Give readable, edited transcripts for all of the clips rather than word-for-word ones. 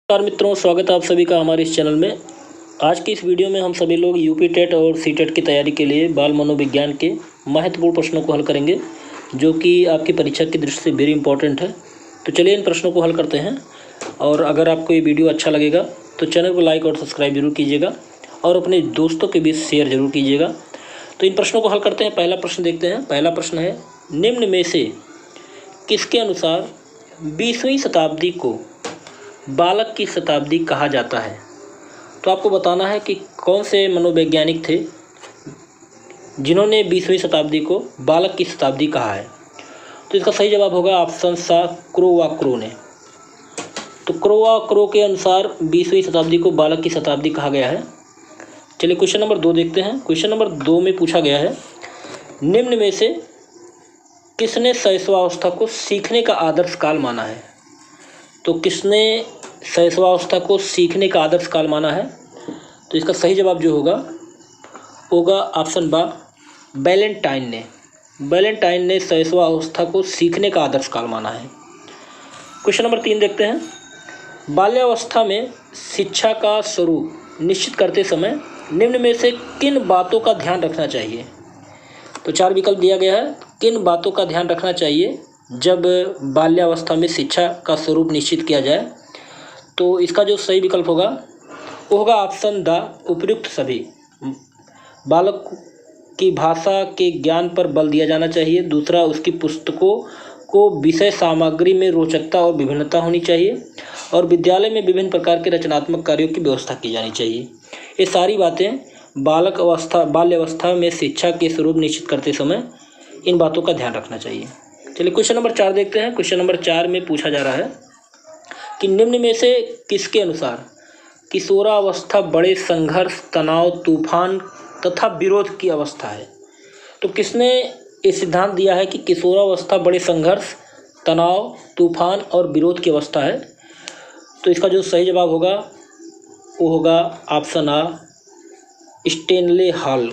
नमस्कार मित्रों, स्वागत है आप सभी का हमारे इस चैनल में। आज की इस वीडियो में हम सभी लोग यूपी टेट और सी टेट की तैयारी के लिए बाल मनोविज्ञान के महत्वपूर्ण प्रश्नों को हल करेंगे, जो कि आपकी परीक्षा की दृष्टि से वेरी इंपॉर्टेंट है। तो चलिए इन प्रश्नों को हल करते हैं। और अगर आपको ये वीडियो अच्छा लगेगा तो चैनल को लाइक और सब्सक्राइब जरूर कीजिएगा और अपने दोस्तों के बीच शेयर जरूर कीजिएगा। तो इन प्रश्नों को हल करते हैं। पहला प्रश्न देखते हैं। पहला प्रश्न है, निम्न में से किसके अनुसार 20वीं शताब्दी को बालक की शताब्दी कहा जाता है? तो आपको बताना है कि कौन से मनोवैज्ञानिक थे जिन्होंने 20वीं शताब्दी को बालक की शताब्दी कहा है। तो इसका सही जवाब होगा ऑप्शन सा, क्रो व क्रो ने। तो क्रो व क्रो के अनुसार 20वीं शताब्दी को बालक की शताब्दी कहा गया है। चलिए क्वेश्चन नंबर 2 देखते हैं। क्वेश्चन नंबर 2 में पूछा गया है, निम्न में से किसने शैशवावस्था को सीखने का आदर्श काल माना है? तो किसने शैशवावस्था को सीखने का आदर्श काल माना है? तो इसका सही जवाब जो होगा ऑप्शन बा, वैलेंटाइन ने। वैलेंटाइन ने शैशवावस्था को सीखने का आदर्श काल माना है। क्वेश्चन नंबर 3 देखते हैं। बाल्यावस्था में शिक्षा का स्वरूप निश्चित करते समय निम्न में से किन बातों का ध्यान रखना चाहिए? तो 4 विकल्प दिया गया है। किन बातों का ध्यान रखना चाहिए जब बाल्यावस्था में शिक्षा का स्वरूप निश्चित किया जाए? तो इसका जो सही विकल्प होगा वो होगा ऑप्शन द, उपयुक्त सभी। बालक की भाषा के ज्ञान पर बल दिया जाना चाहिए। दूसरा, उसकी पुस्तकों को विषय सामग्री में रोचकता और विभिन्नता होनी चाहिए। और विद्यालय में विभिन्न प्रकार के रचनात्मक कार्यों की व्यवस्था की जानी चाहिए। ये सारी बातें बाल्यावस्था में शिक्षा के स्वरूप निश्चित करते समय इन बातों का ध्यान रखना चाहिए। चलिए क्वेश्चन नंबर 4 देखते हैं। क्वेश्चन नंबर 4 में पूछा जा रहा है कि निम्न में से किसके अनुसार किशोरावस्था बड़े संघर्ष, तनाव, तूफान तथा विरोध की अवस्था है? तो किसने ये सिद्धांत दिया है कि किशोरावस्था बड़े संघर्ष, तनाव, तूफान और विरोध की अवस्था है? तो इसका जो सही जवाब होगा वो होगा ऑप्शन आ, स्टेनले हॉल।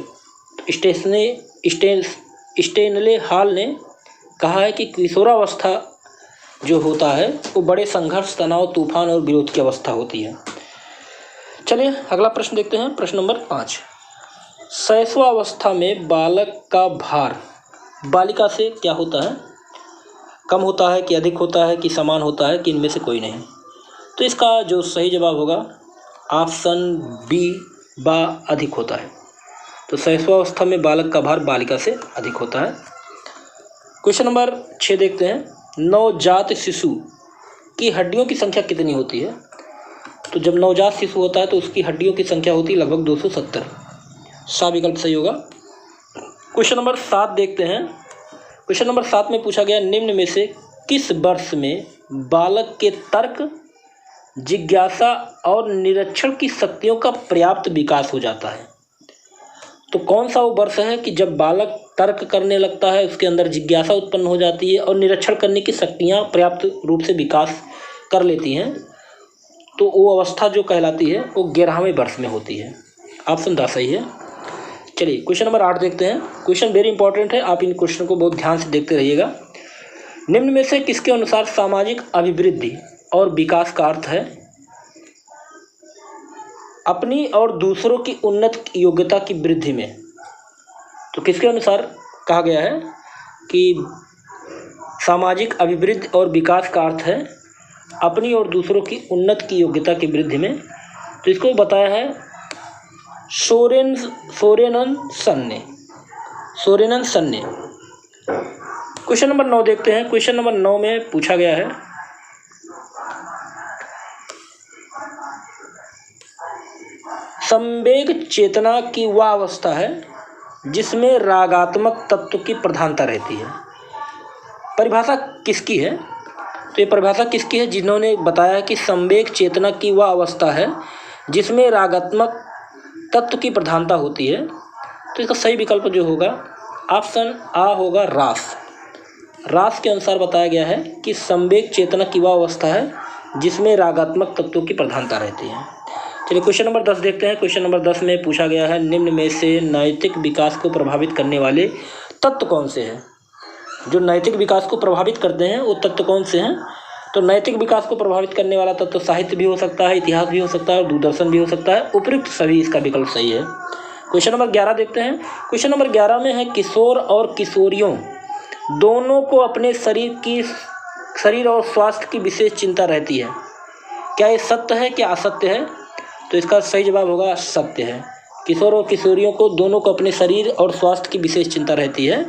स्टेनले हॉल ने कहा है कि किशोरावस्था जो होता है वो बड़े संघर्ष, तनाव, तूफान और विरोध की अवस्था होती है। चलिए अगला प्रश्न देखते हैं। प्रश्न नंबर 5, शैशवावस्था में बालक का भार बालिका से क्या होता है? कम होता है कि अधिक होता है कि समान होता है कि इनमें से कोई नहीं? तो इसका जो सही जवाब होगा ऑप्शन बी, बा, अधिक होता है। तो शैशवावस्था में बालक का भार बालिका से अधिक होता है। क्वेश्चन नंबर 6 देखते हैं। नवजात शिशु की हड्डियों की संख्या कितनी होती है? तो जब नवजात शिशु होता है तो उसकी हड्डियों की संख्या होती है लगभग 270। सा विकल्प सही होगा। क्वेश्चन नंबर 7 देखते हैं। क्वेश्चन नंबर 7 में पूछा गया, निम्न में से किस वर्ष में बालक के तर्क, जिज्ञासा और निरीक्षण की शक्तियों का पर्याप्त विकास हो जाता है? तो कौन सा वो वर्ष है कि जब बालक तर्क करने लगता है, उसके अंदर जिज्ञासा उत्पन्न हो जाती है और निरीक्षण करने की शक्तियाँ पर्याप्त रूप से विकास कर लेती हैं? तो वो अवस्था जो कहलाती है वो 11वें वर्ष में होती है। ऑप्शन द सही है। चलिए क्वेश्चन नंबर 8 देखते हैं। क्वेश्चन वेरी इंपॉर्टेंट है, आप इन क्वेश्चन को बहुत ध्यान से देखते रहिएगा। निम्न में से किसके अनुसार सामाजिक अभिवृद्धि और विकास का अर्थ है अपनी और दूसरों की उन्नत योग्यता की वृद्धि में? तो किसके अनुसार कहा गया है कि सामाजिक अभिवृद्धि और विकास का अर्थ है अपनी और दूसरों की उन्नत की योग्यता की वृद्धि में? तो इसको बताया है सोरेनसन ने। क्वेश्चन नंबर 9 देखते हैं। क्वेश्चन नंबर 9 में पूछा गया है, संवेग चेतना की वह अवस्था है जिसमें रागात्मक तत्व की प्रधानता रहती है। परिभाषा किसकी है? तो ये परिभाषा किसकी है? जिन्होंने बताया कि संवेग चेतना की वह अवस्था है जिसमें रागात्मक तत्व की प्रधानता होती है। तो इसका सही विकल्प जो होगा ऑप्शन आ होगा, रास के अनुसार बताया गया है कि संवेग चेतना की वह अवस्था है जिसमें रागात्मक तत्वों की प्रधानता रहती है। चलिए क्वेश्चन नंबर 10 देखते हैं। क्वेश्चन नंबर 10 में पूछा गया है, निम्न में से नैतिक विकास को प्रभावित करने वाले तत्व कौन से हैं? जो नैतिक विकास को प्रभावित करते हैं वो तत्व कौन से हैं? तो नैतिक विकास को प्रभावित करने वाला तत्व साहित्य भी हो सकता है, इतिहास भी हो सकता है और दूरदर्शन भी हो सकता है। उपयुक्त सभी इसका विकल्प सही है। क्वेश्चन नंबर 11 देखते हैं। क्वेश्चन नंबर 11 में है किशोर और किशोरियों दोनों को अपने शरीर और स्वास्थ्य की विशेष चिंता रहती है। क्या ये सत्य है क्या असत्य है? तो इसका सही जवाब होगा सत्य है। किशोर और किशोरियों को दोनों को अपने शरीर और स्वास्थ्य की विशेष चिंता रहती है,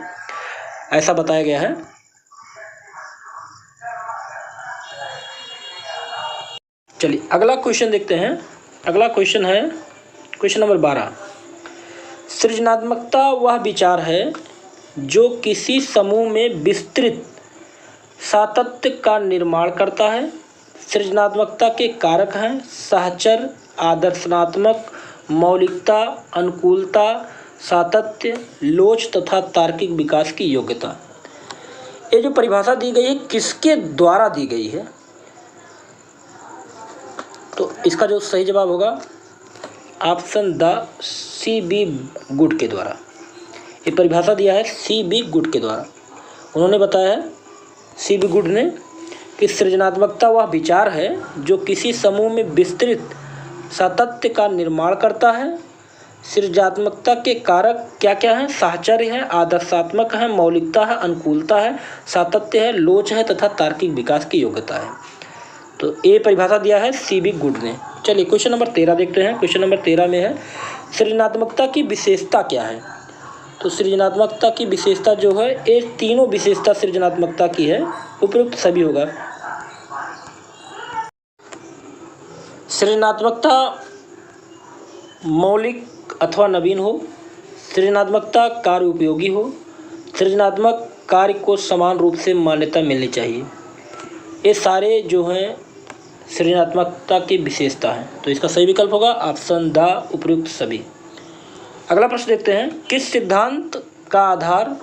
ऐसा बताया गया है। चलिए अगला क्वेश्चन देखते हैं। अगला क्वेश्चन है क्वेश्चन नंबर 12। सृजनात्मकता वह विचार है जो किसी समूह में विस्तृत सातत्य का निर्माण करता है। सृजनात्मकता के कारक हैं सहचर, आदर्शनात्मक, मौलिकता, अनुकूलता, सातत्य, लोच तथा तार्किक विकास की योग्यता। ये जो परिभाषा दी गई है किसके द्वारा दी गई है? तो इसका जो सही जवाब होगा ऑप्शन द C.B. गुड के द्वारा। ये परिभाषा दिया है C.B. गुड के द्वारा। उन्होंने बताया है C.B. गुड ने कि सृजनात्मकता वह विचार है जो किसी समूह में विस्तृत सातत्य का निर्माण करता है। सृजनात्मकता के कारक क्या क्या हैं? साहचर्य है, आदर्शात्मक है, मौलिकता है, अनुकूलता है, सातत्य है, लोच है तथा तार्किक विकास की योग्यता है। तो ये परिभाषा दिया है C.B. गुड ने। चलिए क्वेश्चन नंबर 13 देखते हैं। क्वेश्चन नंबर 13 में है सृजनात्मकता की विशेषता क्या है? तो सृजनात्मकता की विशेषता जो है ये तीनों विशेषता सृजनात्मकता की है, उपयुक्त सभी होगा। सृजनात्मकता मौलिक अथवा नवीन हो, सृजनात्मकता कार्य उपयोगी हो, सृजनात्मक कार्य को समान रूप से मान्यता मिलनी चाहिए। ये सारे जो हैं सृजनात्मकता की विशेषता है। तो इसका सही विकल्प होगा ऑप्शन द उपयुक्त सभी। अगला प्रश्न देखते हैं। किस सिद्धांत का आधार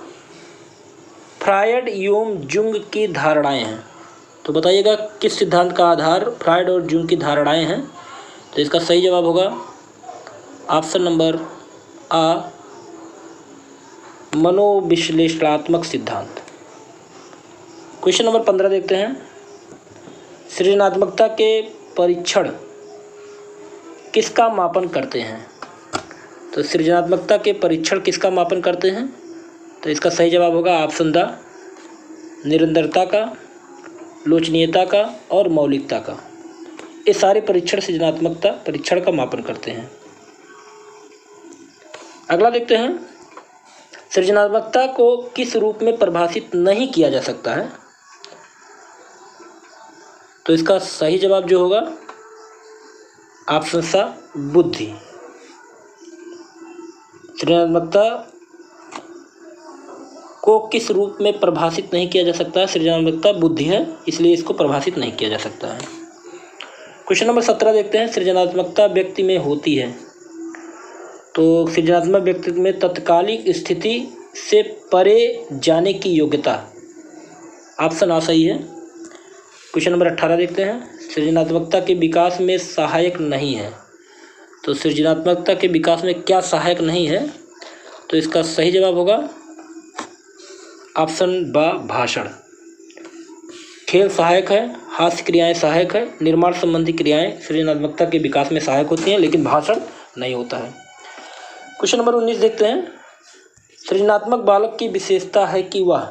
फ्रायड एवं जुंग की धारणाएं हैं? तो बताइएगा किस सिद्धांत का आधार फ्रायड और जुंग की धारणाएं हैं? तो इसका सही जवाब होगा ऑप्शन नंबर आ मनोविश्लेषणात्मक सिद्धांत। क्वेश्चन नंबर 15 देखते हैं। सृजनात्मकता के परीक्षण किसका मापन करते हैं? तो सृजनात्मकता के परीक्षण किसका मापन करते हैं? तो इसका सही जवाब होगा ऑप्शन द निरंतरता का, लोचनीयता का और मौलिकता का। ये सारे परीक्षण सृजनात्मकता परीक्षण का मापन करते हैं। अगला देखते हैं। सृजनात्मकता को किस रूप में परिभाषित नहीं किया जा सकता है? तो इसका सही जवाब जो होगा ऑप्शन सा बुद्धि। सृजनात्मकता को किस रूप में परिभाषित नहीं किया जा सकता है? सृजनात्मकता बुद्धि है, इसलिए इसको परिभाषित नहीं किया जा सकता है। क्वेश्चन नंबर 17 देखते हैं। सृजनात्मकता व्यक्ति में होती है। तो सृजनात्मक व्यक्ति में तत्कालिक स्थिति से परे जाने की योग्यता, ऑप्शन आ सही है। क्वेश्चन नंबर 18 देखते हैं। सृजनात्मकता के विकास में सहायक नहीं है। तो सृजनात्मकता के विकास में क्या सहायक नहीं है? तो इसका सही जवाब होगा ऑप्शन ब भाषण। खेल सहायक है, हास्य क्रियाएं सहायक है, निर्माण संबंधी क्रियाएं सृजनात्मकता के विकास में सहायक होती हैं, लेकिन भाषण नहीं होता है। क्वेश्चन नंबर 19 देखते हैं। सृजनात्मक बालक की विशेषता है कि वह,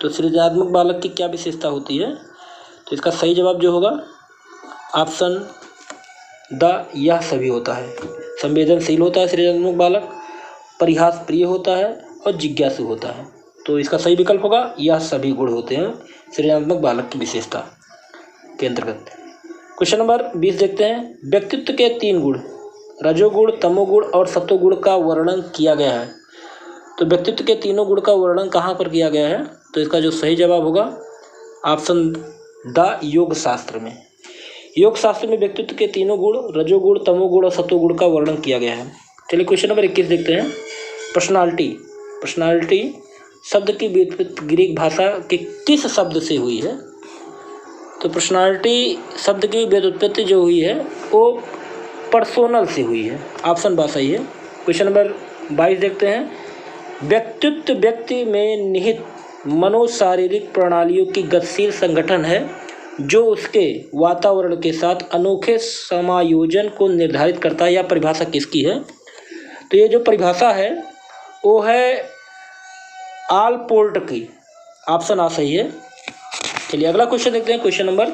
तो सृजनात्मक बालक की क्या विशेषता होती है? तो इसका सही जवाब जो होगा ऑप्शन द यह सभी होता है। संवेदनशील होता है सृजनात्मक बालक, परिहास प्रिय होता है और जिज्ञासु होता है। तो इसका सही विकल्प होगा यह सभी गुण होते हैं सृजनात्मक बालक की विशेषता के अंतर्गत। क्वेश्चन नंबर 20 देखते हैं। व्यक्तित्व के 3 गुण रजोगुण, तमोगुण और सत्वगुण का वर्णन किया गया है। तो व्यक्तित्व के तीनों गुण का वर्णन कहाँ पर किया गया है? तो इसका जो सही जवाब होगा ऑप्शन द योग शास्त्र में। योग शास्त्र में व्यक्तित्व के तीनों गुण रजोगुण, तमोगुण और सत्वगुण का वर्णन किया गया है। चलिए क्वेश्चन नंबर 21 देखते हैं। पर्सनालिटी शब्द की व्युत्पत्ति ग्रीक भाषा के किस शब्द से हुई है? तो पर्सनालिटी शब्द की व्युत्पत्ति जो हुई है वो पर्सोनल से हुई है, ऑप्शन बा सही है। क्वेश्चन नंबर 22 देखते हैं। व्यक्तित्व व्यक्ति में निहित मनोशारीरिक प्रणालियों की गतिशील संगठन है जो उसके वातावरण के साथ अनोखे समायोजन को निर्धारित करता है। यह परिभाषा किसकी है? तो ये जो परिभाषा है वो है आलपोर्ट की। ऑप्शन आ सही है। चलिए अगला क्वेश्चन देखते हैं, क्वेश्चन नंबर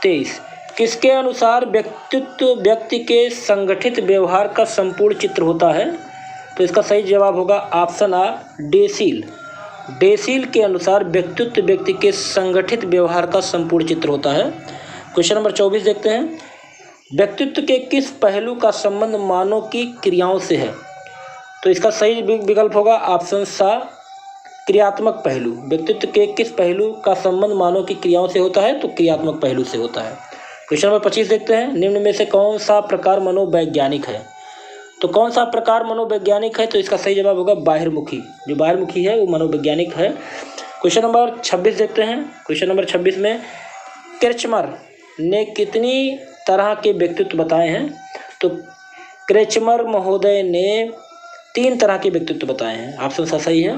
23। किसके अनुसार व्यक्तित्व व्यक्ति के संगठित व्यवहार का संपूर्ण चित्र होता है? तो इसका सही जवाब होगा ऑप्शन आ डेसील। डेसील के अनुसार व्यक्तित्व व्यक्ति के संगठित व्यवहार का संपूर्ण चित्र होता है। क्वेश्चन नंबर 24 देखते हैं। व्यक्तित्व के किस पहलू का संबंध मानव की क्रियाओं से है? तो इसका सही विकल्प होगा ऑप्शन सा क्रियात्मक पहलू। व्यक्तित्व के किस पहलू का संबंध मानव की क्रियाओं से होता है? तो क्रियात्मक पहलू से होता है। क्वेश्चन नंबर 25 देखते हैं। निम्न में से कौन सा प्रकार मनोवैज्ञानिक है? तो कौन सा प्रकार मनोवैज्ञानिक है? तो इसका सही जवाब होगा बाहिर्मुखी। जो बाहिर्मुखी है वो मनोवैज्ञानिक है। क्वेश्चन नंबर 26 देखते हैं। क्वेश्चन नंबर 26 में क्रेचमर ने कितनी तरह के व्यक्तित्व बताए हैं? तो क्रेचमर महोदय ने 3 तरह के व्यक्तित्व बताए हैं। ऑप्शन सा सही है।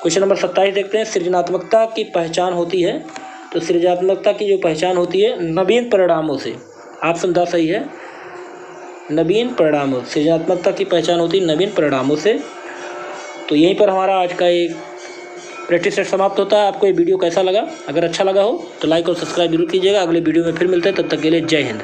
क्वेश्चन नंबर 27 देखते हैं। सृजनात्मकता की पहचान होती है। तो सृजनात्मकता की जो पहचान होती है नवीन परिणामों से। ऑप्शन द सही है। नवीन परिणामों, सृजनात्मकता की पहचान होती है नवीन परिणामों से। तो यहीं पर हमारा आज का एक प्रैक्टिस सेट समाप्त होता है। आपको ये वीडियो कैसा लगा? अगर अच्छा लगा हो तो लाइक और सब्सक्राइब जरूर कीजिएगा। अगले वीडियो में फिर मिलते हैं, तब तक के लिए जय हिंद।